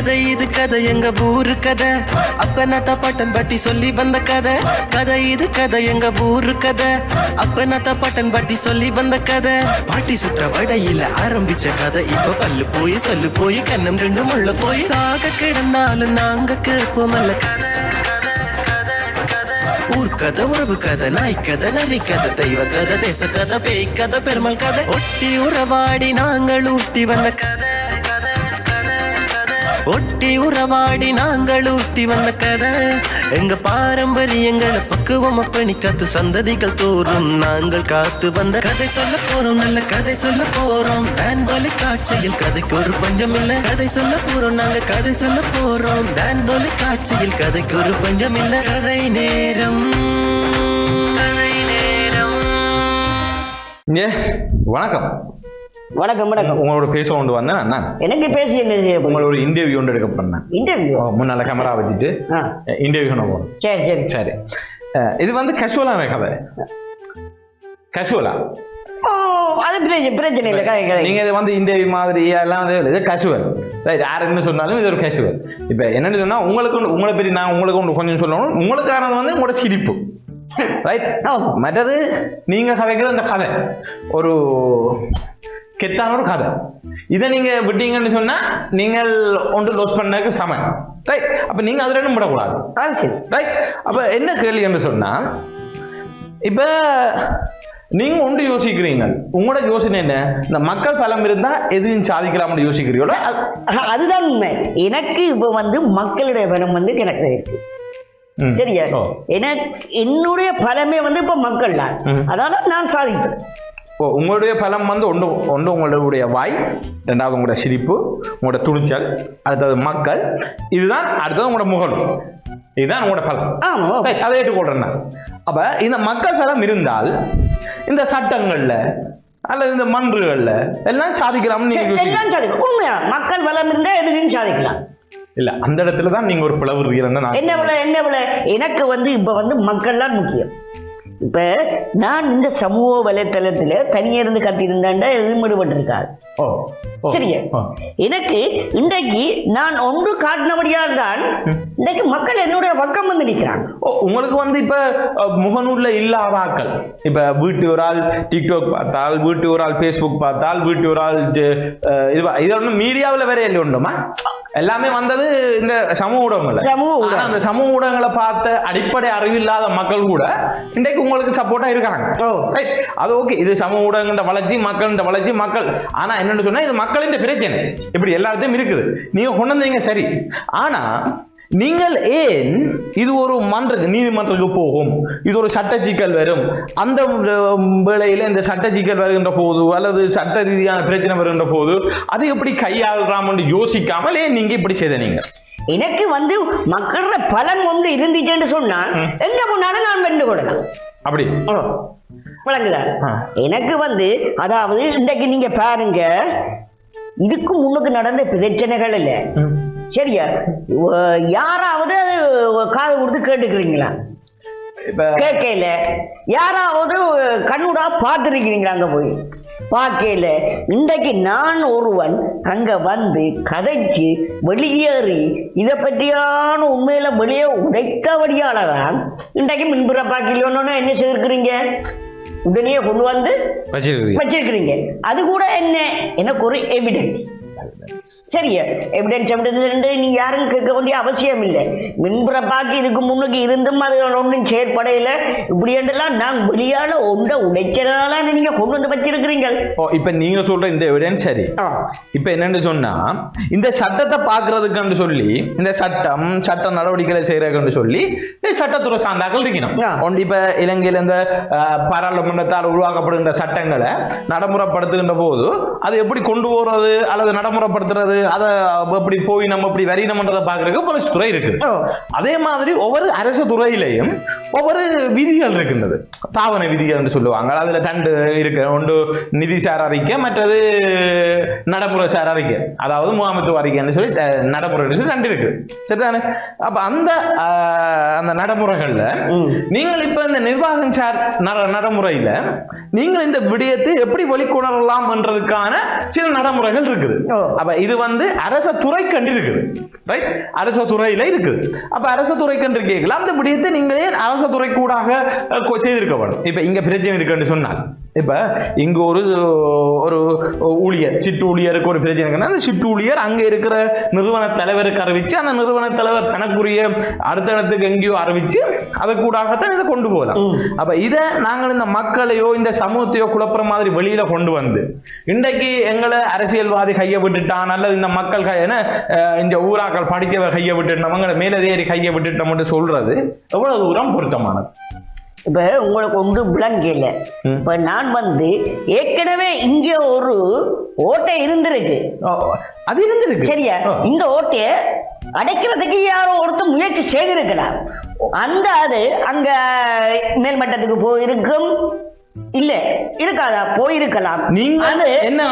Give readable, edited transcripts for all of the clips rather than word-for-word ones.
கதை இது கதை எங்க ஊரு கதை அப்பனாத்தா பாட்டன் பாட்டி சொல்லி வந்த கதை கதை இது கதை எங்க ஊரு கதை அப்பனாத்தா பாட்டன் பாட்டி சொல்லி வந்த கதை பாட்டி சுற்ற வடையில ஆரம்பிச்ச கதை இப்ப பல்லு போய் சொல்லு போய் கண்ணம் ரெண்டு முள்ள போய் தாக கிடந்தாலும் நாங்க கேட்போமல்ல கதை ஊர் கதை உறவு கதை நாய் கதை நரி கதை தெய்வ கதை தேச கதை பேய் கதை பெருமாள் கதை ஒட்டி உறவாடி நாங்கள் ஊட்டி வந்த கதை ஒட்டி உறவாடி நாங்கள் ஊட்டி வந்த கதை எங்க பாரம்பரியங்களை பக்குவமா பண்ணி காத்து சந்ததிகள் தோறும் நாங்கள் காத்து வந்த கதை சொல்ல போறோம் நல்ல கதை சொல்ல போறோம் டான் தொலைக்காட்சியில் கதைக்கு ஒரு பஞ்சம் இல்ல கதை சொல்ல போறோம் நாங்க கதை சொல்ல போறோம் டான் தொலைக்காட்சியில் கதைக்கு ஒரு பஞ்சம் இல்ல கதை நேரம் வணக்கம். வணக்கம் வணக்கம். உங்களோட பேச கொண்டு வந்தேன் நான். எனக்கு பேசி என்ன செய்ய உங்களோட இன்டர்வியூ ஒன்று எடுக்க பண்ணேன். இன்டர்வியூ முன்னால கேமரா வச்சுட்டு இன்டர்வியூ பண்ண போறோம். சரி சரி சரி. இது வந்து கேஷுவலான கதை. கேஷுவலா அது பிரச்சனை இல்லை. நீங்க இது வந்து இன்டர்வியூ மாதிரி எல்லாம் இது கேஷுவல் ரைட். யாருன்னு சொன்னாலும் இது ஒரு கேஷுவல். இப்ப என்னன்னு சொன்னா உங்களுக்கு உங்களை பற்றி நான் உங்களுக்கு கொஞ்சம் சொல்லணும். உங்களுக்கானது வந்து உங்களோட சிரிப்பு ரைட். மற்றது நீங்க கதைக்கிற அந்த கதை ஒரு கெத்தான ஒரு கதை. இதை நீங்க விட்டீங்கன்னு சொன்னா நீங்கள் ஒன்று லோஸ் பண்ணக்கு சமன் ரைட். அப்ப நீங்க அதுல இருந்து விடக்கூடாது ரைட். அப்ப என்ன கேள்வி என்று சொன்னா இப்ப நீங்க ஒன்று யோசிக்கிறீங்க. உங்களோட யோசனை என்ன? இந்த மக்கள் பலம் இருந்தா எதுவும் சாதிக்கலாம்னு யோசிக்கிறீங்களோ? அதுதான் உண்மை. எனக்கு இப்ப வந்து மக்களுடைய பலம் வந்து எனக்கு இருக்கு சரியா. எனக்கு என்னுடைய பலமே வந்து இப்ப மக்கள் தான். அதனால நான் சாதிப்பேன். உங்களுடைய பலம் வந்து ஒன்று உங்களுடைய வாய், ரெண்டாவது உங்களோட சிரிப்பு, உங்களோட துணிச்சல், அடுத்தது மக்கள், இதுதான் அடுத்தது உங்களோட முகம். இதுதான் உங்களோட பலம். அதை ஏற்றுக்கொள்றேன். அப்ப இந்த மக்கள் பலம் இருந்தால் இந்த சட்டங்கள்ல அல்லது இந்த மன்றுகள்ல எல்லாம் சாதிக்கலாம்னு நீங்க உண்மையா மக்கள் பலம் இருந்தா எதுவும் சாதிக்கலாம். இல்ல அந்த இடத்துலதான் நீங்க ஒரு பிளவு என்ன எனக்கு வந்து இப்ப வந்து மக்கள் தான் முக்கியம். இப்ப நான் இந்த சமூக வலைத்தளத்துல தனியா இருந்து கத்திருந்தாண்டா எதுவும் ஈடுபட்டிருக்காரு சரியா. எனக்கு இன்றைக்கு நான் ஒன்று காட்டினபடியால் தான் இன்றைக்கு மக்கள் என்னுடைய பக்கம் வந்து நிற்கிறாங்க. உங்களுக்கு வந்து இப்ப முகநூல்ல இல்லாத ஆக்கள் இப்ப வீட்டு ஒரு ஆள் டிக்டாக் பார்த்தால், வீட்டு ஒரு ஆள் பேஸ்புக் பார்த்தால், வீட்டு ஒரு ஆள் இது ஒன்றும் மீடியாவில் வேற இல்லை உண்டுமா? எல்லாமே வந்தது இந்த சமூக ஊடகங்கள். அந்த சமூக ஊடகங்களை பார்த்த அடிப்படை அறிவில்லாத மக்கள் கூட இன்றைக்கு உங்களுக்கு சப்போர்ட்டா இருக்காங்க. அது ஓகே. இது சமூக ஊடகங்கள வளர்ச்சி, மக்கள் வளர்ச்சி, மக்கள். ஆனா என்னன்னு சொன்னா இது மக்களின் பிரச்சனை இப்படி எல்லாத்தையும் இருக்குது. நீங்க கொண்டு வந்தீங்க சரி. ஆனா நீங்கள் ஏன் இது ஒரு நீதிமன்றத்துக்கு போகும், இது ஒரு சட்ட சிக்கல் வரும், அந்த வேளையில இந்த சட்ட சிக்கல் வருகின்ற போது அல்லது சட்ட ரீதியான பிரச்சனை வருகின்ற போது அது எப்படி கையாளலாம் யோசிக்காமல் ஏன் நீங்க இப்படி செய்த? நீங்க எனக்கு வந்து மக்களோட பலன் ஒன்று இருந்துச்சுன்னு சொன்னா எங்க முன்னாலும் நான் வென்று கொடுக்கலாம். அப்படி வழங்குதா? எனக்கு வந்து அதாவது இன்றைக்கு நீங்க பாருங்க, இதுக்கு முன்னுக்கு நடந்த பிரச்சனைகள் இல்ல சரியா. யாராவது காது கொடுத்து கேட்டுக்கிறீங்களா? கேட்கல. யாராவது கண்ணுடா பார்த்துருக்கிறீங்களா? அங்க போய் பார்க்கல. இன்றைக்கு நான் ஒருவன் அங்க வந்து கதைச்சு வெளியேறி இதை பற்றியான உண்மையில வெளியே உடைத்தபடியாலதான் இன்றைக்கு மின்புறப்பாக்கிலோன்னு என்ன செய்திருக்கிறீங்க? உடனே கொண்டு வந்து வச்சிருக்கிறீங்க. அது கூட என்ன எனக்கு ஒரு எவிடன்ஸ் சரியா. எவிடன்ஸ் நீங்க யாரும் கேட்க வேண்டிய அவசியம் இல்லை. மின்புறப்பாக்கி இதுக்கு முன்னுக்கு இருந்தும் அது ஒன்றும் செயற்படையில இப்படி என்றெல்லாம் நான் வெளியால ஒன்றை உடைக்கிறதால நீங்க கொண்டு வந்து வச்சிருக்கிறீங்க. இப்ப நீங்க சொல்ற இந்த எவிடன்ஸ் சரி. இப்ப என்னன்னு சொன்னா இந்த சட்டத்தை பாக்குறதுக்கு சொல்லி இந்த சட்ட நடவடிக்கைகளை செய்யறதுக்கு சொல்லி சட்டத்துறை சார்ந்தாக்கள் இருக்கணும். இப்ப இலங்கையில இந்த பாராளுமன்றத்தால் உருவாக்கப்படுகின்ற சட்டங்களை நடைமுறைப்படுத்துகின்ற போது அது எப்படி கொண்டு போறது அல்லது நடைமுறைப்படுத்துறது, அதை எப்படி போய் நம்ம இப்படி வரினம்ன்றதை பாக்குறதுக்கு போலீஸ் துறை இருக்கு. அதே மாதிரி ஒவ்வொரு அரசு துறையிலையும் ஒவ்வொரு விதிகள் இருக்கின்றது. தாவண விதிகள் என்று சொல்லுவாங்க. அதுல ரெண்டு இருக்கு. ஒன்று நிதி சார் அறிக்கை, மற்றது நடைமுறை சார் அறிக்கை, அதாவது முகாமைத்துவ அறிக்கைன்னு சொல்லி நடைமுறை ரெண்டு இருக்கு சரிதானே. அப்ப அந்த நடைமுறைகள்ல நீங்கள் இப்ப இந்த நிர்வாகம் சார் நடைமுறையில நீங்கள் இந்த விடயத்தை எப்படி வெளிக்கொணரலாம் என்றதுக்கான சில நடைமுறைகள் இருக்குது. அப்ப இது வந்து அரச துறை கண்டு இருக்குது, ரைட்? அரச துறையில இருக்குது. அப்ப அரச துறை கண்டு கேட்கலாம், அந்த விடயத்தை நீங்களே அரச துறை கூடாக செய்திருக்க வேணும். இப்ப இங்க பிரச்சனை இருக்குன்னு சொன்னால், இப்ப இங்க ஒரு ஊழியர், சிட்டு ஊழியருக்கு ஒரு பிரச்சனை இருக்குன்னா அந்த சிட்டு ஊழியர் அங்க இருக்கிற நிறுவன தலைவருக்கு அறிவிச்சு, அந்த நிறுவன தலைவர் தனக்குரிய அடுத்த இடத்துக்கு எங்கேயோ அறிவிச்சு அதை கூடாகத்தான் இதை கொண்டு போகலாம். அப்ப இதை நாங்கள் இந்த மக்களையோ இந்த சமூகத்தையோ குழப்புற மாதிரி வெளியில கொண்டு வந்து இன்றைக்கு எங்களை அரசியல்வாதி கையை விட்டுட்டான் அல்லது இந்த மக்கள் இந்த ஊராக்கள் படிக்கவ கையை விட்டுட்டவங்களை மேலதேறி கையை விட்டுட்டோம்னு சொல்றது எவ்வளவு தூரம் பொருத்தமானது? இப்ப உங்களுக்கு ஒன்று விளங்கல. இப்ப நான் வந்து ஏற்கனவே இங்க ஒரு ஓட்டை இருந்திருக்கு, அது இருந்திருக்கு சரியா? இந்த ஓட்டைய அடைக்கிறதுக்கு யாரோ ஒருத்தர் முயற்சி செய்திருக்கலாம். அந்த அது அங்க மேல்மட்டத்துக்கு போயிருக்கும், இல்ல இருக்காதா? போயிருக்கலாம். நீங்க என்ன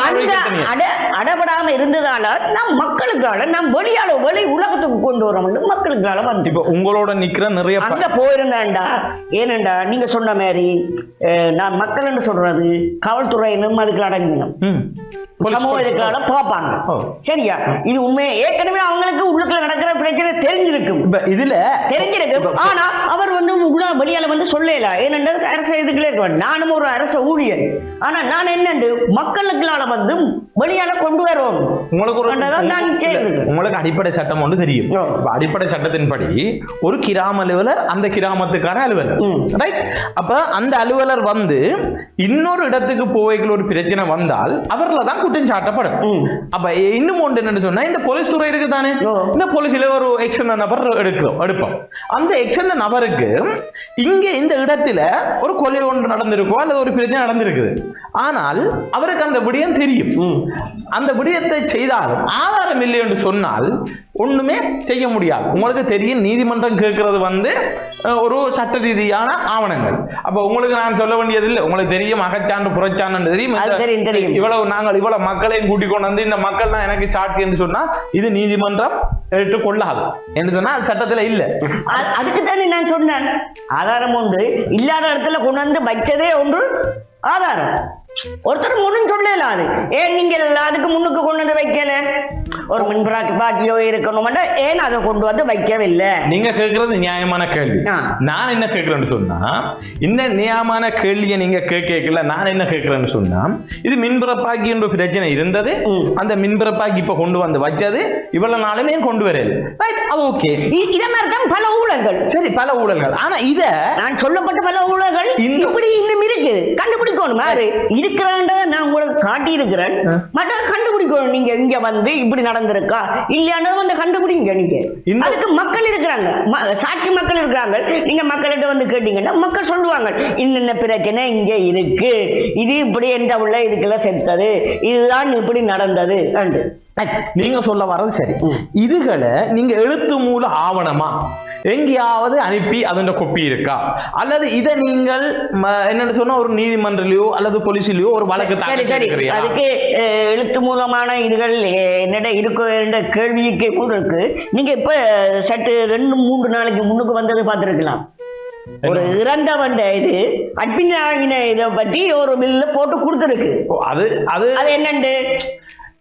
அடப்படாம இருந்ததால நம் மக்களுக்கால நம் வெளி உலகத்துக்கு கொண்டு வர வேண்டும். மக்களுக்கால வந்து இப்ப உங்களோட நிக்கிற நிறைய அங்க போயிருந்தாண்டா, ஏனண்டா நீங்க சொன்ன மாதிரி நான் மக்கள் சொல்றது காவல்துறையினும் அதுக்கு அடங்கணும், சமூக இதுக்கால பார்ப்பாங்க, சரியா? இது உண்மையை ஏற்கனவே அவங்களுக்கு உள்ளுக்குள்ள நடக்கிற பிரச்சனை தெரிஞ்சிருக்கும், இதுல தெரிஞ்சிருக்கு. ஆனா அவர் வந்து வெளியால வந்து சொல்லல, ஏனென்றால் அரசு இதுக்குள்ளே இருக்க நானும் ஒரு அரச ஊழியர். ஆனா நான் என்னண்டு மக்களுக்குள்ளால வந்து வெளியால கொண்டு வரோம். உங்களுக்கு அடிப்படை சட்டம் ஒன்று தெரியும். அடிப்படை சட்டத்தின்படி ஒரு கிராம அலுவலர் அந்த கிராமத்துக்கான அலுவலர், ரைட்? அப்ப அந்த அலுவலர் வந்து இன்னொரு இடத்துக்கு போவைக்குள்ள ஒரு பிரச்சனை வந்தால் அவர்ல தான் குற்றம் சாட்டப்படும். அப்ப இன்னும் ஒன்று என்னன்னு சொன்னா, இந்த போலீஸ் துறை இருக்கு தானே, இந்த போலீஸ்ல ஒரு எக்ஸ்டர்னல் நபர் எடுப்போம். அந்த எக்ஸ்டர்னல் நபருக்கு இங்க இந்த இடத்துல ஒரு கொலை ஒன்று நடந்திருக்கோ அல்லது ஒரு பிரச்சனை நடந்திருக்குது, ஆனால் அவருக்கு அந்த விடயம் தெரியும். அந்த விடயத்தை செய்தாலும் ஆதாரம் இல்லை என்று சொன்னால் ஒண்ணுமே செய்ய முடியாது. உங்களுக்கு தெரியும், நீதிமன்றம் கேட்கிறது வந்து ஒரு சட்ட ரீதியான ஆவணங்கள். அப்ப உங்களுக்கு நான் சொல்ல வேண்டியது இல்லை, உங்களுக்கு தெரியும் அகச்சான்று புறச்சான்று தெரியும். இவ்வளவு மக்களையும் கூட்டிக் கொண்டு வந்து இந்த மக்கள் தான் எனக்கு சாட்சி என்று சொன்னா இது நீதிமன்றம் ஏற்றுக்கொள்ளாது என்று சொன்னா அது சட்டத்துல இல்ல. அதுக்கு தானே நான் சொன்னேன், ஆதாரம் ஒன்று இல்லாத இடத்துல கொண்டு வந்து வச்சதே ஒன்று ஆதாரம். ஒருத்தர் முன்னு சொல்லலாது, ஏன் நீங்க அதுக்கு முன்னுக்கு கொண்டு வந்து வைக்கல? ஒரு மின்பராக்கி பாட்டியோ இருக்கணும், ஏன் அதை கொண்டு வந்து வைக்கவில்லை? நீங்க கேட்கறது நியாயமான கேள்வி. நான் என்ன கேட்கிறேன்னு சொன்னா, இந்த நியாயமான கேள்வியை நீங்க கேட்கல. நான் என்ன கேட்கிறேன்னு சொன்னா, இது மின்பரப்பாக்கி என்ற பிரச்சனை இருந்தது, அந்த மின்பரப்பாக்கி இப்ப கொண்டு வந்து வச்சது இவ்வளவு நாளுமே கொண்டு வரல, அது ஓகே. இத மாதிரி தான் பல ஊழல்கள், சரி பல ஊழல்கள். ஆனா இத நான் சொல்லப்பட்ட பல ஊழல்கள் இப்படி இன்னும் இருக்கு, கண்டுபிடிக்கணும். மாதிரி இருக்கிறான்றத நான் உங்களுக்கு காட்டி இருக்கிறேன், மற்ற கண்டுபிடிக்கணும். நீங்க இங்க வந்து இப்படி நடந்திருக்கா இல்லையானது வந்து கண்டுபிடிங்க. நீங்க அதுக்கு மக்கள் இருக்கிறாங்க, சாட்சி மக்கள் இருக்கிறாங்க. நீங்க மக்கள்கிட்ட வந்து கேட்டீங்கன்னா மக்கள் சொல்லுவாங்க, இன்னென்ன பிரச்சனை இங்க இருக்கு, இது இப்படி என்ற உள்ள இதுக்கெல்லாம் செத்தது, இதுதான் இப்படி நடந்தது. நீங்க சொல்ல வர்றது சரி. இதுகளை நீங்க எழுத்து மூல ஆவணமா எங்கேயாவது அனுப்பி அதோட கொப்பி இருக்கா, அல்லது இதை நீங்கள் என்னன்னு சொன்னா ஒரு நீதிமன்றலையோ அல்லது போலீஸ்லயோ ஒரு வழக்கு தாக்கல் அதுக்கு எழுத்து மூலமான இதுகள் என்னடா இருக்க கேள்விக்கு கூட இருக்கு. நீங்க இப்ப சற்று 2-3 நாளைக்கு முன்னுக்கு வந்தது பார்த்திருக்கலாம். ஒரு இறந்த வண்ட இது அட்மின் ஆகின இதை பற்றி ஒரு பில்ல போட்டு கொடுத்துருக்கு. அது அது அது என்னண்டு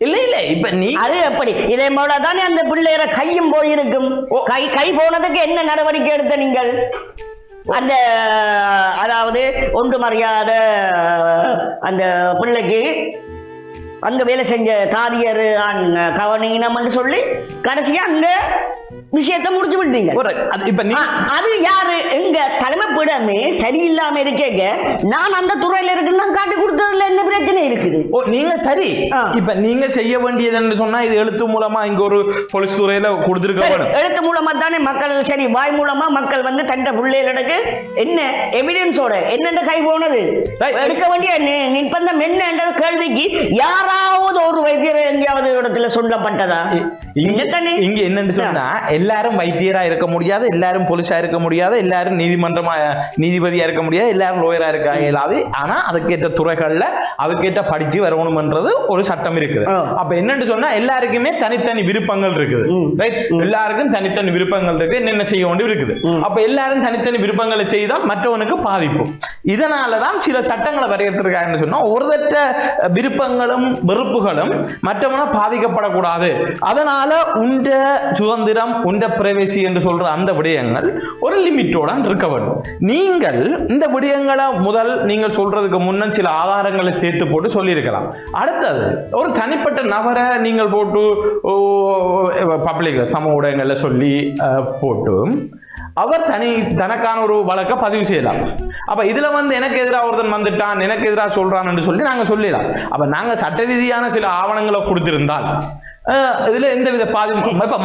இல்ல இல்ல இப்ப நீ அது எப்படி இதே போலதானே அந்த பிள்ளையர கையும் போயிருக்கும். கை போனதுக்கு என்ன நடவடிக்கை எடுத்த நீங்கள்? அந்த அதாவது ஒன்று மரியாத அந்த பிள்ளைக்கு அங்க வேலை செஞ்ச தாதியர் கவனினம் சொல்லி கடைசியா அங்க விஷயத்தை முடிச்சு விட்டீங்க. அது யாரு? எங்க தலைமைப்பிடமே சரியில்லாம இருக்கேங்க. நான் அந்த துறையில இருக்குன்னு காட்டி கொடுத்ததுல எந்த பிரச்சனை இருக்குது? நீங்க சரி, இப்ப நீங்க செய்ய வேண்டியது சொன்னா இது எழுத்து மூலமா இங்க ஒரு போலீஸ் துறையில கொடுத்திருக்க. எழுத்து மூலமா தானே மக்கள் சரி, வாய் மூலமா மக்கள் வந்து தண்ட பிள்ளைகளுக்கு என்ன எவிடன்ஸோட என்னென்ன கை போனது எடுக்க வேண்டிய நிர்பந்தம் என்ன கேள்விக்கு யாராவது ஒரு வைத்தியர் எங்கேயாவது இடத்துல சொல்லப்பட்டதா? இங்க என்னன்னு சொன்னா, எல்லாரும் வைத்தியரா இருக்க முடியாது, எல்லாரும் போலீஸா இருக்க முடியாது, எல்லாரும் நீதிபதியா இருக்க முடியாது, எல்லாரும் லோயரா இருக்க இயலாது. ஆனா அதுக்கேற்ற துறைகள்ல அதுக்கேற்ற படிச்சு வரணும்ன்றது ஒரு சட்டம் இருக்குது. அப்ப என்னன்னு சொன்னா, எல்லாருக்குமே தனித்தனி விருப்பங்கள் இருக்குது. எல்லாருக்கும் தனித்தனி விருப்பங்கள் இருக்கு, என்னென்ன செய்ய வேண்டிய இருக்குது. அப்ப எல்லாரும் தனித்தனி விருப்பங்களை செய்தால் மற்றவனுக்கு பாதிப்பு. இதனாலதான் சில சட்டங்களை வரையறுத்திருக்காங்கன்னு சொன்னா ஒருதற்ற விருப்பங்களும் வெறுப்புகளும் மற்றவன பாதிக்கப்படக்கூடாது. அதனால உண்ட சுதந்திரம் உண்ட பிரைவசி என்று சொல்ற அந்த விடயங்கள் ஒரு லிமிட்டோட இருக்க வேண்டும். நீங்கள் இந்த விடயங்களை முதல் நீங்கள் சொல்றதுக்கு முன்ன சில ஆதாரங்களை சேர்த்து போட்டு சொல்லியிருக்கலாம். அடுத்தது ஒரு தனிப்பட்ட நபரை நீங்கள் போட்டு பப்ளிக் சமூக ஊடகங்கள்ல சொல்லி போட்டு அவர் தனக்கான ஒரு வழக்கை பதிவு செய்யலாம். அப்ப இதுல எனக்கு எதிராக ஒருத்தன் வந்துட்டான், எனக்கு எதிராக சொல்றான்னு சொல்லி நாங்க சொல்லலாம். அப்ப நாங்க சட்ட ரீதியான சில ஆவணங்களை கொடுத்திருந்தால் இதுல எந்த வித பாதிப்பு இப்ப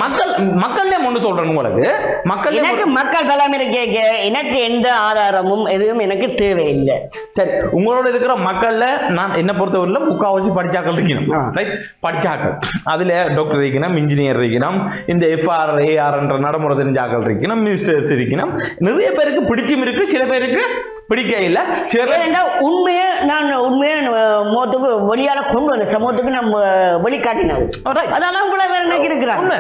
மக்கள்ல ஒண்ணு சொல்றேன் உங்களுக்கு மக்கள் தலைமை கேட்க எனக்கு எந்த ஆதாரமும் எதுவும் எனக்கு தேவையில்லை. சரி, உங்களோட இருக்கிற மக்கள்ல நான் என்ன பொறுத்தவரையில முக்காவாசி படிச்சாக்கள் இருக்கணும். படிச்சாக்கள் அதுல டாக்டர் இருக்கணும், இன்ஜினியர் இருக்கணும், இந்த FRAR என்ற நடைமுறை தெரிஞ்சாக்கள் இருக்கணும், மினிஸ்டர்ஸ் இருக்கணும். நிறைய பேருக்கு பிடிக்கும் இருக்கு, சில பேருக்கு பிடிக்க இல்ல. உண்மையை மோத்துக்கு வெளியால கொண்டு வந்த சமூகத்துக்கு நம்ம வெளிக்காட்டினோம். அதெல்லாம் கூட வேற என்ன இருக்கிறாங்க,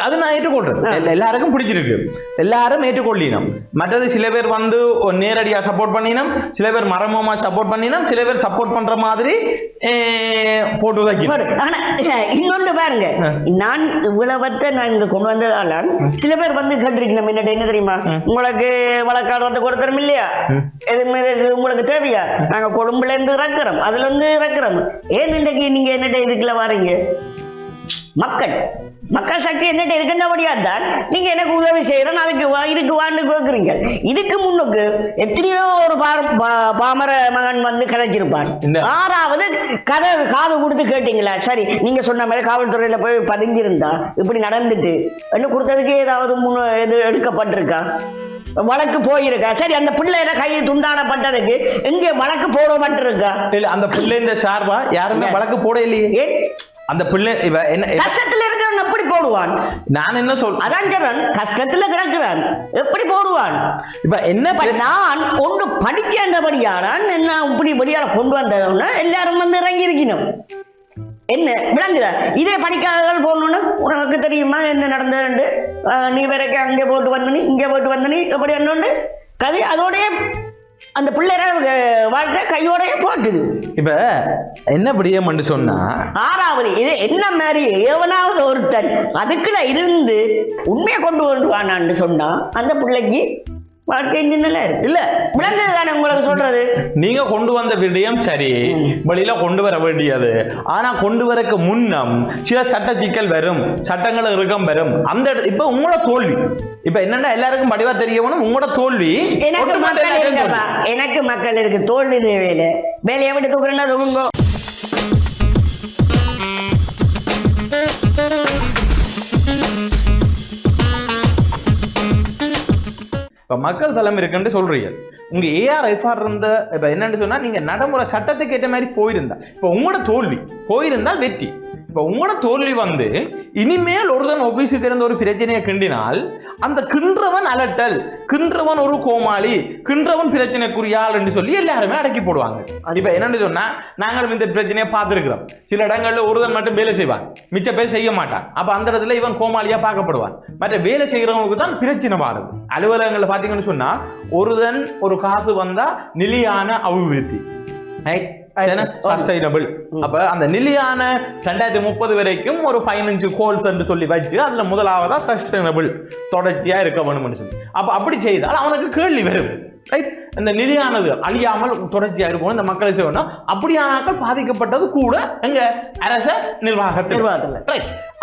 அது நான் ஏற்றுக்கொள்றேன். எல்லாருக்கும் பிடிச்சிருக்கு, எல்லாரும் ஏற்றுக்கொள்ளினோம். மற்றது சில பேர் நேரடியா சப்போர்ட் பண்ணினோம், சில பேர் மறைமுகமா சப்போர்ட் பண்ணினோம், சில பேர் சப்போர்ட் பண்ற மாதிரி போட்டு வைக்கணும். ஆனா இன்னொன்று பாருங்க, நான் இவ்வளவத்தை நான் இங்க கொண்டு வந்ததால சில பேர் கேட்டிருக்கணும் என்ன தெரியுமா, உங்களுக்கு வழக்காடு கொடுத்தரும் இல்லையா, உங்களுக்கு தேவையா, நாங்க கொழும்புல இருந்து இறக்குறோம், அதுல இருந்து இறக்குறோம், ஏன் இன்றைக்கு நீங்க என்னட்ட இதுக்குள்ள வாரீங்க? மக்கள் சக்தி என்னட்ட இருக்கின்றபடியாதான் நீங்க எனக்கு உதவி செய்யறேன், இதுக்கு வாண்டு கேட்குறீங்க. இதுக்கு முன்னுக்கு எத்தனையோ ஒரு பாமர மகன் கதைச்சிருப்பான். ஆறாவது கதை காது கொடுத்து கேட்டீங்களா? சரி, நீங்க சொன்ன மாதிரி காவல்துறையில போய் பதிஞ்சிருந்தா இப்படி நடந்துட்டு என்ன கொடுத்ததுக்கு ஏதாவது எடுக்கப்பட்டிருக்கா, வழக்கு போயிருக்கா? சரி, அந்த பிள்ளைய கையை துண்டாடப்பட்டதுக்கு எங்க வழக்கு போடப்பட்டிருக்கா? இல்ல, அந்த பிள்ளைங்க சார்பா யாருமே வழக்கு போட இல்லையே. அந்த பிள்ளை என்ன கஷ்டத்துல இருக்கிறவன் எப்படி போடுவான்? நான் என்ன அதான் கஷ்டத்துல கிடக்கிறான், எப்படி போடுவான்? இப்ப என்ன நான் ஒன்று படிச்சபடியானான் என்ன இப்படி படியால கொண்டு வந்ததுன்னா எல்லாரும் இறங்கி இருக்கணும். என்ன விளங்குதா? இதே படிக்காதவர்கள் போடணும்னு உனக்கு தெரியுமா என்ன நடந்தது? நீ வரைக்க அங்கே போட்டு வந்தனி, இங்கே போட்டு வந்தனி, எப்படி என்னொண்டு கதை அதோடைய அந்த பிள்ளைற வாழ்க்கை கையோடைய போட்டுது. இப்ப என்ன விடியம் சொன்னா, ஆறாவது இது என்ன மாதிரி எவனாவது ஒருத்தன் அதுக்குள்ள இருந்து உண்மையை கொண்டு வருவானான்னு சொன்னா அந்த பிள்ளைக்கு வாழ்க்கை இல்ல விளங்குதுதானே உங்களுக்கு சொல்றது. நீங்க கொண்டு வந்த விடயம் சரி, வெளியில கொண்டு வர வேண்டியது. ஆனா கொண்டு வரக்கு முன்னம் சில சட்ட சிக்கல் வரும், சட்டங்கள் இறுக்கம் வரும். அந்த இப்ப உங்களோட தோல்வி இப்ப என்னன்னா எல்லாருக்கும் படிவா தெரியணும். உங்களோட தோல்வி எனக்கு மக்கள் இருக்கு, தோல்வி தேவையில்லை. வேலையை விட்டு தூக்குறேன்னா தூங்குங்க. மக்கள் தலைமை இருக்குன்னு சொல்றீங்க. உங்க ARFR இருந்த இப்ப என்னன்னு சொன்னா, நீங்க நடைமுறை சட்டத்துக்கு ஏற்ற மாதிரி போயிருந்தா, இப்ப உங்களோட தோல்வி போயிருந்தா வெற்றி. இப்ப உங்களோட தோல்வி இனிமேல் ஒருத்தன் ஆபீஸுக்கு இருந்த ஒரு பிரச்சனையை கிண்டினால் அந்த கின்றவன் அலட்டல், கின்றவன் ஒரு கோமாளி, கின்றவன் பிரச்சனைக்குரியாள் என்று சொல்லி எல்லாருமே அடக்கி போடுவாங்க. இப்ப என்னன்னு சொன்னா, நாங்களும் இந்த பிரச்சனையை பார்த்திருக்கிறோம். சில இடங்கள்ல ஒருத்தன் மட்டும் வேலை செய்வான், மிச்ச பேர் செய்ய மாட்டான். அப்ப அந்த இடத்துல இவன் கோமாளியா பார்க்கப்படுவான். மற்ற வேலை செய்யறவங்களுக்கு தான் பிரச்சனை வாருது. அலுவலகங்கள்ல பாத்தீங்கன்னு சொன்னா, ஒருதன் ஒரு காசு வந்தா நிலையான அபிவிருத்தி, சஸ்டைனபிள். அப்ப அந்த நிலையான 2030 வரைக்கும் ஒரு 15 கோல்ஸ் என்று சொல்லி வச்சு அதுல முதலாவதா சஸ்டைனபிள் தொடர்ச்சியா இருக்க வேணும்னு சொல்லி, அப்ப அப்படி செய்தால் அவனுக்கு கேள்வி வரும். இந்த நிலையானது அழியாமல் தொடர்ச்சியா இருக்கும் இந்த மக்களை செய்யணும். அப்படியானாக்கள் பாதிக்கப்பட்டது கூட எங்க அரச நிர்வாகத்தில்.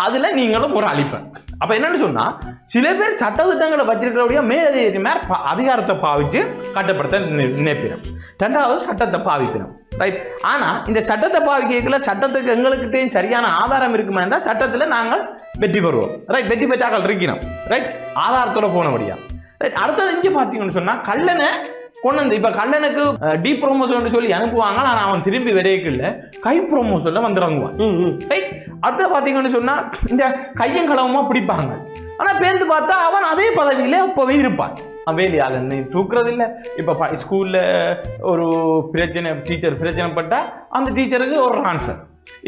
அதுல நீங்களும் ஒரு அளிப்பேன். அப்ப என்னன்னு சொன்னா, சில பேர் சட்ட திட்டங்களை வச்சிருக்கிறபடியா மேல் அதிகாரத்தை பாவிச்சு கட்டுப்படுத்த நினைப்பிடும். ரெண்டாவது சட்டத்தை பாவிக்கணும். ரைட். ஆனா இந்த சட்டத்தை பாவிக்கல சட்டத்துக்கு எங்களுக்கிட்டையும் சரியான ஆதாரம் இருக்குமா இருந்தா சட்டத்துல நாங்கள் வெற்றி பெறுவோம். ரைட். வெற்றி பெற்றாக்கள் இருக்கணும். ரைட். ஆதாரத்தோட போனபடியா. ரைட். அடுத்தது இங்க பாத்தீங்கன்னு சொன்னா, கள்ளனை கொண்டு வந்து இப்ப கள்ளனுக்கு டி ப்ரோமோஷன் சொல்லி அனுப்புவாங்க. ஆனா அவன் திரும்பி விரைக்கல கை ப்ரோமோஷன்ல வந்துடுவான். ரைட். அடுத்த பாத்தீங்கன்னு சொன்னா, இந்த கையங்களவமா பிடிப்பாங்க. ஆனா பேருந்து பார்த்தா அவன் அதே பதவியில அப்பவே இருப்பான். வேலையாளன் தூக்குறது இல்லை. இப்ப ஸ்கூல்ல ஒரு பிரச்சனை, டீச்சர் பிரச்சனை பட்டா அந்த டீச்சருக்கு ஒரு ஆன்சர்.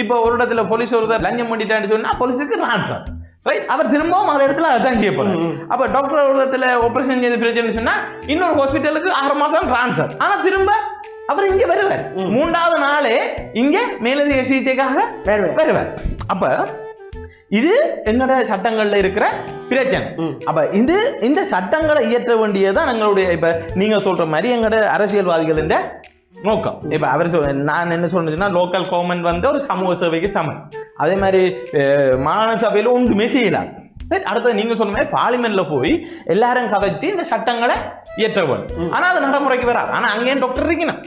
இப்ப ஒரு இடத்துல போலீஸ் ஒருத்தர் லஞ்சம் பண்ணிட்டான்னு சொன்னா போலீஸுக்கு ஆன்சர். ரைட் அவர் திரும்பவும் அந்த இடத்துல அதான் செய்ய போறாரு. அப்ப டாக்டர் ஒரு இடத்துல ஆபரேஷன் செய்து பிரச்சனை சொன்னா இன்னொரு ஹாஸ்பிட்டலுக்கு 6 மாசம் டிரான்ஸ்ஃபர். ஆனா திரும்ப அவர் இங்க வருவார். 3வது நாளே இங்க மேலதிக சிகிச்சைக்காக வருவார். அப்ப இது எங்கட சட்டங்கள்ல இருக்கிற பிரச்சனை. அப்ப இந்த சட்டங்களை இயற்ற வேண்டியதுதான் எங்களுடைய இப்ப நீங்க சொல்ற மாதிரி எங்கட அரசியல்வாதிகள் என்ற நோக்கம். இப்ப அவர் நான் என்ன சொல்றேன்னா லோக்கல் கவர்மெண்ட் வந்து ஒரு சமூக சேவைக்கு சமம். அதே மாதிரி மாநில சபையில ஒன்றுமே செய்யலாம். அடுத்தது நீங்க சொன்ன மாதிரி பார்லிமெண்ட்ல போய் எல்லாரும் கதைச்சு இந்த சட்டங்களை இயற்ற வேண்டும். ஆனா அது நடைமுறைக்கு வராது. ஆனா அங்கேயும் டாக்டர் இருக்கணும்.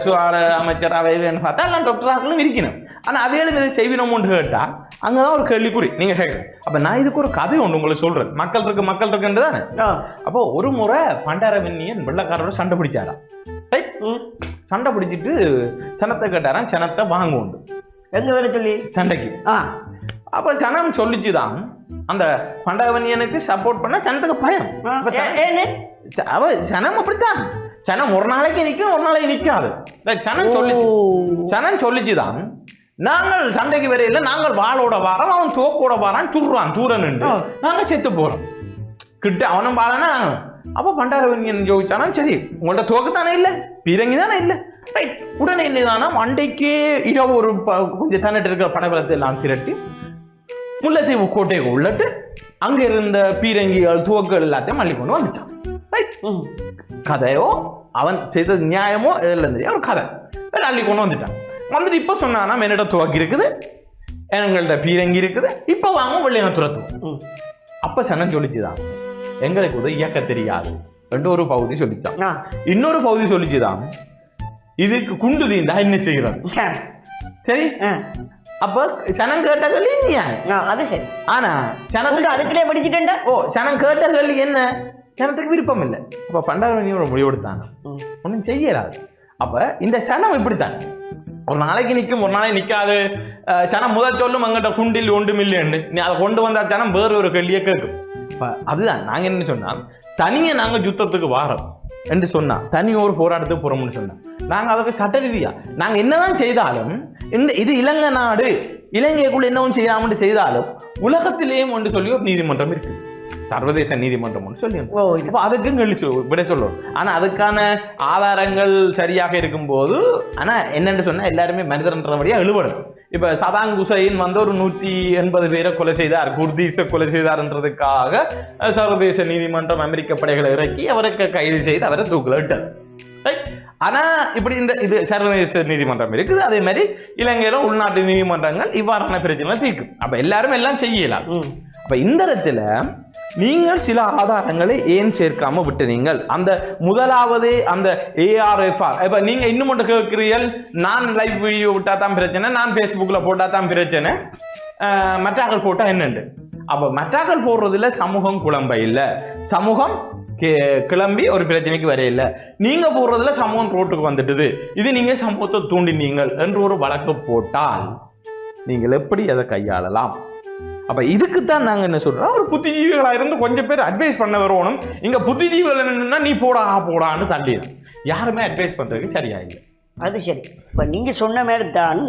சுகாதார அமைச்சர் அவை பார்த்தா எல்லாம் டாக்டராகவும் இருக்கணும். ஆனா அவையிலும் இதை செய்வினோம்னு கேட்டா அங்கதான் ஒரு கேள்விக்குறி நீங்க கேட்கணும். அப்ப நான் இதுக்கு ஒரு கதை ஒன்று உங்களுக்கு சொல்றேன். மக்கள் இருக்குன்னு தானே. அப்போ ஒரு முறை பண்டாரவன்னியன் வெள்ளக்காரோட சண்டை பிடிச்சாராம். சண்டை பிடிச்சிட்டு சனத்தை கேட்டாராம். சனத்தை வாங்க உண்டு எங்க வேற சொல்லி சண்டைக்கு. அப்ப சனம் சொல்லிச்சுதான் அந்த பண்டாரவன்னியனுக்கு சப்போர்ட் பண்ண சனத்துக்கு பயம். சனம் அப்படித்தான். சனம் ஒரு நாளைக்கு நிற்கும், ஒரு நாளைக்கு நிற்காது. சனம் சொல்லிச்சுதான் நாங்கள் சண்டைக்கு வரையில நாங்கள் வாளோட வாரம் அவன் தோக்கோட வாரான் சுடுறான் தூரன் நாங்க செத்து போறோம் கிட்ட அவனும் பாலனா. அப்ப பண்டாரவன்யன் ஜோதிச்சானா சரி உங்கள்ட்ட தோக்கத்தானே இல்ல பீரங்கி தானே இல்ல ரைட். உடனே என்னதானா அண்டைக்கே இரவு ஒரு கொஞ்சம் தன்னிட்டு இருக்கிற படைபலத்தை எல்லாம் திரட்டி முல்லைத்தீவு கோட்டையை உள்ளட்டு அங்க இருந்த பீரங்கிகள் துவக்கள் எல்லாத்தையும் மல்லி கொண்டு வந்துச்சான். ரைட். கதையோ அவன் செய்தது நியாயமோ இதுல இருந்து ஒரு கதை அள்ளி கொண்டு வந்துட்டான். வந்துட்டு இப்ப சொன்னா என்னிடம் துவக்கி இருக்குது, எங்கள்கிட்ட பீரங்கி இருக்குது, இப்ப வாங்க வெள்ளையான துரத்துவோம். அப்ப சனம் சொல்லிச்சுதான் எங்களுக்கு உதவி இயக்க தெரியாது ரெண்டு ஒரு பகுதி சொல்லிச்சான். இன்னொரு பகுதி சொல்லிச்சுதான் இதுக்கு குண்டு தீண்டா என்ன செய்யறது. சரி அப்ப சனம் கேட்ட கேள்வி அது சரி. ஆனா சனத்துக்கு அதுக்குள்ளே படிச்சுட்டேன்டா. சனம் கேட்ட கேள்வி என்ன, சனத்துக்கு விருப்பம் இல்லை. அப்ப பண்டாரவன்னியோட முடிவெடுத்தாங்க ஒன்னும் செய்யலாது. அப்ப இந்த சனம் இப்படித்தான் ஒரு நாளைக்கு நிற்கும் ஒரு நாளைக்கு நிற்காது. சனம் முதல் சொல்லும் அங்கிட்ட குண்டில் ஒன்று மில்லியன் நீ அதை கொண்டு வந்தா சனம் வேறு ஒரு கேள்வியை கேட்கும். அதுதான் நாங்க என்ன சொன்னா தனியை நாங்க யுத்தத்துக்கு வாரோம் என்று சொன்னா தனி ஒரு போராட்டத்துக்கு போறோம்னு சொன்னா நாங்க அதுக்கு சட்ட ரீதியா நாங்க என்னதான் செய்தாலும் இது இலங்கை நாடு இலங்கைக்குள்ள என்னவும் செய்யாமல் செய்தாலும் உலகத்திலேயும் ஒன்று சொல்லி ஒரு நீதிமன்றம் இருக்கு, சர்வதேச நீதிமன்றம் சொல்லி அதுக்கு விட சொல்லுவோம். ஆனா அதுக்கான ஆதாரங்கள் சரியாக இருக்கும் போது ஆனா என்னன்னு சொன்னா எல்லாருமே மனிதன்றபடியா எழுபடும். இப்ப சதாம் ஹுசைன் வந்து ஒரு 180 பேரை கொலை செய்தார், குர்தீஸை கொலை செய்தார்ன்றதுக்காக சர்வதேச நீதிமன்றம் அமெரிக்க படைகளை இறக்கி அவருக்கு கைது செய்து அவரை தூக்கில விட்டார். ஆனா இப்படி இந்த இது சர்வதேச நீதிமன்றம் இருக்குது. அதே மாதிரி இலங்கையில உள்நாட்டு நீதிமன்றங்கள் இவ்வாறான பிரச்சனை தீர்க்கும். அப்ப எல்லாரும் எல்லாம் செய்யலாம். அப்ப இந்த இடத்துல நீங்கள் சில ஆதாரங்களை ஏன் சேர்க்காம விட்டுறீங்கள்? அந்த முதலாவது அந்த ARFR இப்ப நீங்க இன்னும் மட்டும் கேட்கிறீர்கள் நான் லைவ் வீடியோ விட்டா தான் பிரச்சனை, நான் பேஸ்புக்ல போட்டா தான் பிரச்சனை, மற்றாக்கள் போட்டா என்னண்டு. அப்ப மற்றாக்கள் போடுறதுல சமூகம் குழம்ப இல்ல, சமூகம் கிளம்பி ஒரு பிரச்சனைக்கு வரையில, நீங்க போடுறதுல சமூகம் ரோட்டுக்கு வந்துட்டுது, இது நீங்க சமூகத்தை தூண்டினீங்கள் என்று ஒரு வழக்கு போட்டால் நீங்கள் எப்படி அதை கையாளலாம்? அப்ப இதுக்குத்தான் நாங்க என்ன சொல்றோம், ஒரு புத்திஜீவிகளா இருந்து கொஞ்சம் பேர் அட்வைஸ் பண்ண வரணும். இங்க புத்திஜீவிகள் என்னன்னா நீ போடான்னு தள்ளிடும், யாருமே அட்வைஸ் பண்றதுக்கு சரியா இல்லை. அது சரி. இப்ப நீங்க சொன்ன மாதிரி தான்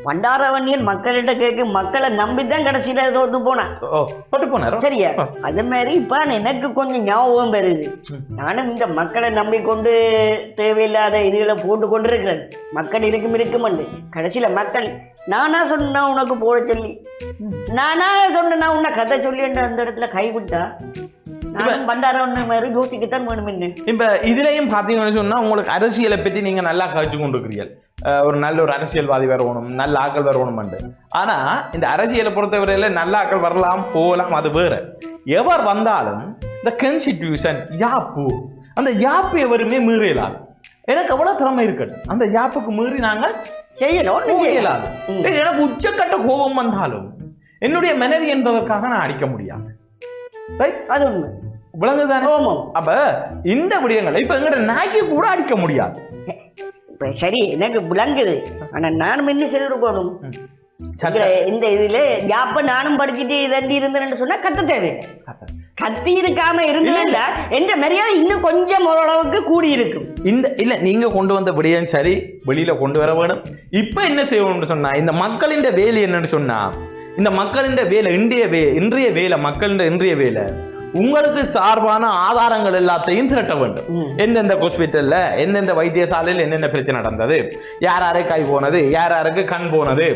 பண்டாரவன்னியன் மக்கள்கிட்ட கேட்க மக்களை நம்பித்தான் கடைசியில தோத்து போனார். சரியா? அதே மாதிரி இப்ப எனக்கு கொஞ்சம் ஞாபகம் வருது. நானும் இந்த மக்களை நம்பிக்கொண்டு தேவையில்லாத இதுகளை போட்டு கொண்டு இருக்கிறேன். மக்கள் இருக்கும் கடைசியில மக்கள் நானா சொன்னா உனக்கு போட சொல்லி நானா சொன்னா உன்னை கதை சொல்லி அந்த இடத்துல கைவிட்டா பண்டாரவன்னியன் மாதிரி யோசிக்கத்தான் வேணும். என்ன இப்ப இதுலயும் பாத்தீங்கன்னு சொன்னா உங்களுக்கு அரசியலை பத்தி நீங்க நல்லா கழிச்சு கொண்டு இருக்கிறீர்கள். ஒரு நல்ல ஒரு அரசியல்வாதி வரணும், நல்ல ஆக்கள் வரணும். ஆனா இந்த அரசியலை பொறுத்தவரையில நல்ல ஆக்கள் வரலாம் போகலாம், அது வேற. எவர் வந்தாலும் இந்த கான்ஸ்டிடியூஷன் யாப்பு அந்த யாப்பு எவருமே மீறலாம். எனக்கு எவ்வளவு திறமை இருக்கட்டும் அந்த யாப்புக்கு மீறி நாங்கள் செய்யலாம். எனக்கு உச்சக்கட்ட கோபம் வந்தாலும் என்னுடைய மனைவி என்பதற்காக நான் அடிக்க முடியாது. அது உண்மை. விளங்குதானே? அப்ப இந்த விடயங்களை இப்ப எங்கட நாய்க்கு கூட அடிக்க முடியாது. சரி எனக்கு விளங்குது. ஆனா நானும் என்ன செய்திருக்கணும், இந்த இதுல யாப்ப நானும் படிச்சுட்டு இதண்டி இருந்தேன்னு சொன்னா கத்த தேவை. கத்தி இருக்காம இருந்ததுல எந்த மரியாதை இன்னும் கொஞ்சம் ஓரளவுக்கு கூடி இருக்கும். இல்ல நீங்க கொண்டு வந்த விடயம் சரி, வெளியில கொண்டு வர வேணும். இப்ப என்ன செய்யணும்னு சொன்னா, இந்த மக்களின் வேலை என்னன்னு சொன்னா, இந்த மக்களின் வேலை இன்றைய வேலை, மக்களின் இன்றைய வேலை உங்களுக்கு சார்பான ஆதாரங்கள் எல்லாத்தையும் திரட்ட வேண்டும். எந்தெந்த ஹாஸ்பிட்டல்ல, எந்தெந்த வைத்தியசாலையில் என்னென்ன பிரச்சனை நடந்தது, யார் யாருக்கு கை போனது, யார் யாருக்கு கண் போனது,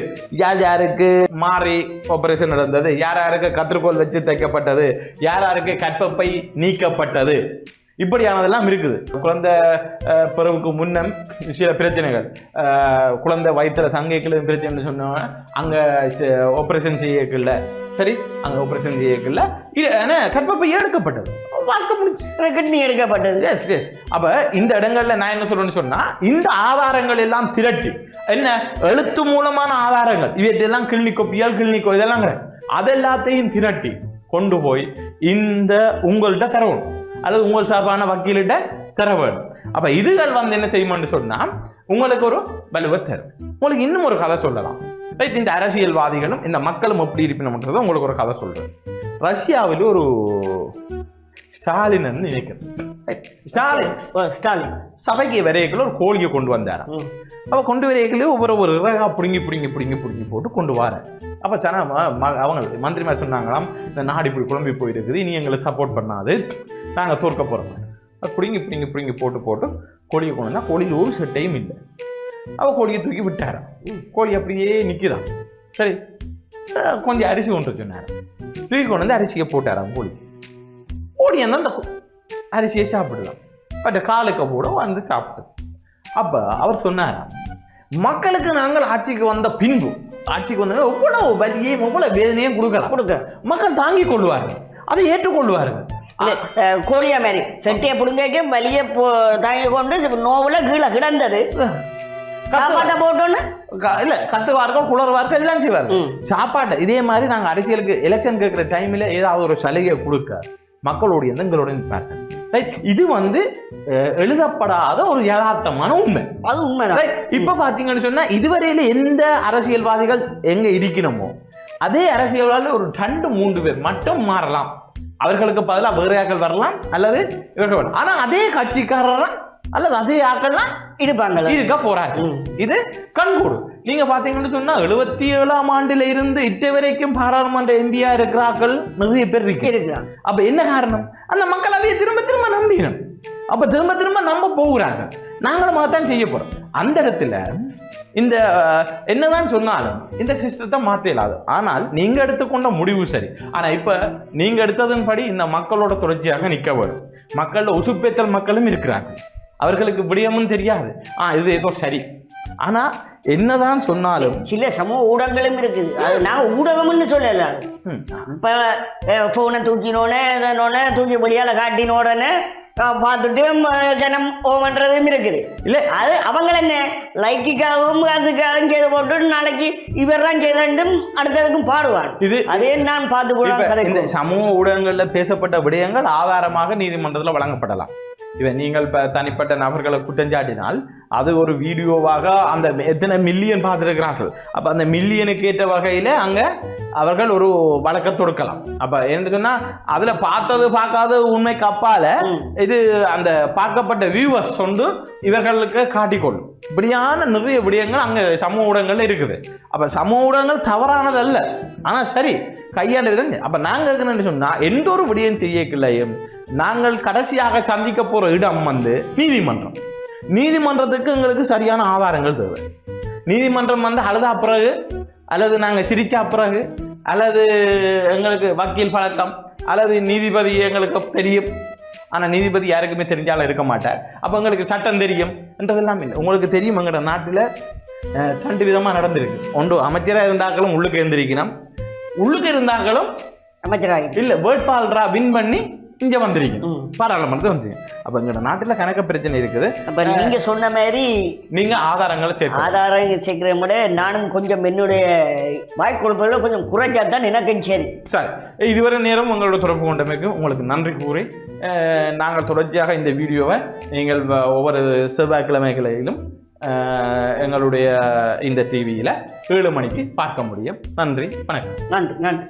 யார் யாருக்கு மாறி ஆபரேஷன் நடந்தது, யார் யாருக்கு கத்திரிக்கோள் வச்சு தைக்கப்பட்டது, யார் யாருக்கு கற்பப்பை நீக்கப்பட்டது, இப்படியானதெல்லாம் இருக்குது. குழந்தை பிறவுக்கு முன்னம் சில பிரச்சனைகள், குழந்தை வயிற்றுல தங்கைக்குள்ள பிரச்சனை சொன்னோன்னா அங்க ஆபரேஷன் செய்யக்கல, சரி அங்க ஆபரேஷன் செய்யக்கல, கற்பப்பை எடுக்கப்பட்டது, வாழ்க்கை முடிச்சு எடுக்கப்பட்டது. Yes yes. அப்ப இந்த இடங்கள்ல நான் என்ன சொல்றேன்னு சொன்னா, இந்த ஆதாரங்கள் எல்லாம் திரட்டி, என்ன எழுத்து மூலமான ஆதாரங்கள் இவற்றெல்லாம் கிளினிக்கோ பியல் கிளினிக்கோ இதெல்லாம் அதெல்லாத்தையும் திரட்டி கொண்டு போய் இந்த உங்கள்கிட்ட தரவும், அல்லது உங்கள் சார்பான வக்கீலிட்ட தர வேண்டும். அப்ப இதுகள் என்ன செய்யும்னு சொன்னா, உங்களுக்கு ஒரு வலுவை தரும். உங்களுக்கு இன்னும் ஒரு கதை சொல்லலாம். ரைட், இந்த அரசியல்வாதிகளும் இந்த மக்களும் எப்படி இருப்பினம்ன்றத உங்களுக்கு ஒரு கதை சொல்றேன். ரஷ்யாவில் ஒரு ஸ்டாலின் நினைக்கிறேன், ஸ்டாலின் சபைக்கு வரையக்குள்ள ஒரு கோழியை கொண்டு வந்தார். அவ கொண்டு வரையக்குள்ளே ஒவ்வொரு இறகா புடுங்கி போட்டு கொண்டு வர. அப்ப அவங்க மந்திரிமார் சொன்னாங்களாம், இந்த நாடு இப்படி குழம்பி போயிருக்குது, இனி எங்களை சப்போர்ட் பண்ணாது, நாங்க தோற்க போறோம். புடுங்கி போட்டு கோழியை கொண்டு வந்தா கோழியில் ஒரு சட்டையும் இல்லை. அவ கோழியை தூக்கி விட்டாராம். கோழி அப்படியே நிக்குதான். சரி, கொஞ்சம் அரிசி கொண்டு சொன்னார். தூக்கி கொண்டு வந்து அரிசியை போட்டாராம். கோழி அந்த அரிசியை சாப்பிடலாம், பட் காலுக்கு போட வந்து சாப்பிட்டு. அப்ப அவர் சொன்னாராம், மக்களுக்கு நாங்கள் ஆட்சிக்கு வந்த பின்பு, ஆட்சிக்கு வந்த எவ்வளவு வலியையும் எவ்வளவு வேதனையும் கொடுக்க மக்கள் தாங்கிக் கொள்வார்கள், அதை ஏற்றுக்கொள்வார்கள். கோழியா மாதிரி செட்டியை புடுங்க வலிய தாங்கி கொண்டு நோவுல கீழே கிடந்தது, சாப்பாட்டை போட்டோன்னு இல்ல கத்துவார்கள், குளறுவார்கள், எல்லாம் செய்வார்கள். சாப்பாட்டை இதே மாதிரி நாங்க அரசியலுக்கு எலெக்ஷன் கேட்கிற டைம்ல ஏதாவது ஒரு சலுகை கொடுக்க மக்களுடைய எண்ணங்களோட நிற்பார்கள். இது எழுதப்படாத ஒரு யதார்த்தமான உண்மை. அது உண்மைதான். இப்ப பாத்தீங்கன்னு சொன்னா, இதுவரையில எந்த அரசியல்வாதிகள் எங்க இருக்கணுமோ அதே அரசியல்வாதிகள் ஒரு 2-3 பேர் மட்டும் மாறலாம். அவர்களுக்கு பதிலாக வேறு ஆக்கள் வரலாம், அல்லது இவர்கள், ஆனா அதே கட்சிக்காரர் அல்லது அதே ஆக்கள்லாம் இருக்க போறாங்க. இது கண்கூடு. நீங்க பாத்தீங்கன்னு சொன்னா 77ஆம் ஆண்டுல இருந்து இட்ட வரைக்கும் பாராளுமன்ற எம்பியா இருக்கிறார்கள் நிறைய பேர் இருக்கிறாங்க. அப்ப என்ன காரணம்? அந்த மக்கள் அவையை திரும்ப நம்பினோம். அப்ப திரும்ப நம்ப போகிறாங்க. நாங்களும் அதான் செய்ய போறோம். அந்த இடத்துல இந்த என்னதான் சொன்னாலும் இந்த சிஸ்டத்தை மாத்த இயலாது. ஆனால் நீங்க எடுத்துக்கொண்ட முடிவு சரி. ஆனா இப்ப நீங்க எடுத்ததன்படி இந்த மக்களோட தொடர்ச்சியாக நிக்க வரும். மக்களோட உசுப்பேத்தல் மக்களும் இருக்கிறாங்க. அவர்களுக்கு விடயமும் தெரியாது, இது ஏதோ சரி. ஆனா என்னதான் சொன்னாலும் சில சமூக ஊடகங்களும் இருக்குது. அது நான் ஊடகம்னு சொல்லல. இப்ப போனை தூக்கினோடனே தூக்கி வெளியால காட்டினோடனே பார்த்துட்டு ஜனம் ஓமன்றதும் இருக்குது. இல்ல அது அவங்க என்ன லைக்குக்காகவும் அதுக்காகவும் செய்து போட்டு நாளைக்கு இவர்தான் செய்தும் அடுத்ததுக்கும் பாடுவான். இது அதே நான் பார்த்து கூட சமூக ஊடகங்கள்ல பேசப்பட்ட விடயங்கள் ஆதாரமாக நீதிமன்றத்தில் வழங்கப்படலாம். இவன் நீங்கள் தனிப்பட்ட நபர்களை குற்றஞ்சாட்டினால் அது ஒரு வீடியோவாக அந்த எத்தனை மில்லியன் பார்த்திருக்கிறார்கள். அப்ப அந்த மில்லியனுக்கு ஏற்ற வகையில அங்க அவர்கள் ஒரு வழக்கை தொடுக்கலாம். அப்ப என்ன சொன்னா, அதுல பார்த்தது பார்க்காத உண்மைக்கு அப்பால இது அந்த பார்க்கப்பட்ட வியூவர்ஸ் இவர்களுக்கு காட்டிக்கொள்ளும். இப்படியான நிறைய விடயங்கள் அங்க சமூக ஊடகங்கள்ல இருக்குது. அப்ப சமூக ஊடகங்கள் தவறானது அல்ல, ஆனா சரி கையாள விதங்க. அப்ப நாங்க சொன்னா எந்த ஒரு விடயம் செய்யலையும் நாங்கள் கடைசியாக சந்திக்க போற இடம் நீதிமன்றம். நீதிமன்றத்துக்கு எங்களுக்கு சரியான ஆதாரங்கள் தேவை. நீதிமன்றம் அழுதா பிறகு, அல்லது நாங்க சிரிச்சா பிறகு, அல்லது எங்களுக்கு வக்கீல் பழக்கம், அல்லது நீதிபதி எங்களுக்கு தெரியும், ஆனா நீதிபதி யாருக்குமே தெரிஞ்சாலும் இருக்க மாட்டார். அப்ப எங்களுக்கு சட்டம் தெரியும் என்றதெல்லாம் இல்லை. உங்களுக்கு தெரியும், எங்களோட நாட்டுல 2 விதமா நடந்திருக்கு. ஒன்று அமைச்சராக இருந்தாங்களும் உள்ளுக்கு இருந்திருக்கணும், உள்ளுக்கு இருந்தாங்களும் அமைச்சராக இல்ல வேட்பாளரா வின் பண்ணி இங்க வந்திருக்கணும், பாராளுமன்றத்தை வந்து. அப்ப எங்க நாட்டுல கணக்க பிரச்சனை இருக்குது. அப்ப நீங்க சொன்ன மாதிரி நீங்க ஆதாரங்களை சேர்க்கிற விட நானும் கொஞ்சம் என்னுடைய வாய்க்கொழுப்புல கொஞ்சம் குறைஞ்சாதான் எனக்கு சரி. சார், இதுவரை நேரம் உங்களோட தொடர்பு கொண்டமைக்கு உங்களுக்கு நன்றி கூறி, நாங்கள் தொடர்ச்சியாக இந்த வீடியோவை நீங்கள் ஒவ்வொரு செவ்வாய்க்கிழமைகளிலும் எங்களுடைய இந்த டிவியில 7 மணிக்கு பார்க்க முடியும். நன்றி, வணக்கம். நன்றி.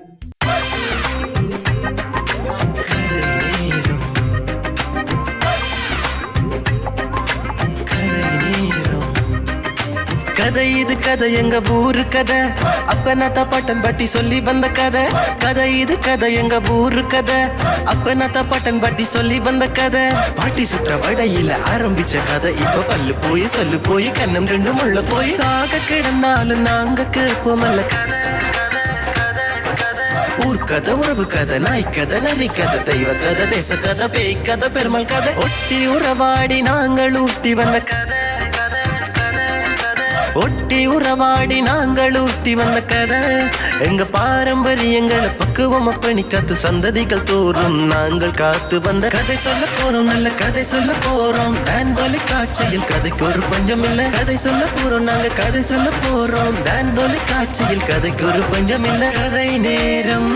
கதை இது கதை எங்க ஊரு கதை அப்ப நாத்தா பாட்டன் பாட்டி சொல்லி வந்த கதை கதை இது கதை எங்க ஊரு கதை அப்ப நாத்தா பாட்டன் பாட்டி சொல்லி வந்த கதை பாட்டி சுற்ற வடையில ஆரம்பிச்ச கதை இப்ப பல்லு போய் சொல்லு போய் கண்ணம் ரெண்டும் உள்ள போய் தாக கிடந்தாலும் நாங்க கேட்போமல்ல கதை ஊர் கதை உறவு கதை நாய் கதை நரி கதை தெய்வ கதை தேச கதை பேய் கதை பெருமாள் கதை ஒட்டி உறவாடி நாங்கள் ஊட்டி வந்த கதை ஒட்டி உறவாடி நாங்கள் ஊட்டி வந்த கதை எங்க பாரம்பரியங்களை பக்குவமா பண்ணி காத்து சந்ததிகள் தோறும் நாங்கள் காத்து வந்த கதை சொல்ல போறோம் நல்ல கதை சொல்ல போறோம் டான் தொலைக்காட்சியில் கதைக்கு ஒரு பஞ்சம் இல்ல கதை சொல்ல போறோம் நாங்க கதை சொல்ல போறோம் டான் தொலைக்காட்சியில் கதைக்கு ஒரு பஞ்சம் இல்ல கதை நேரம்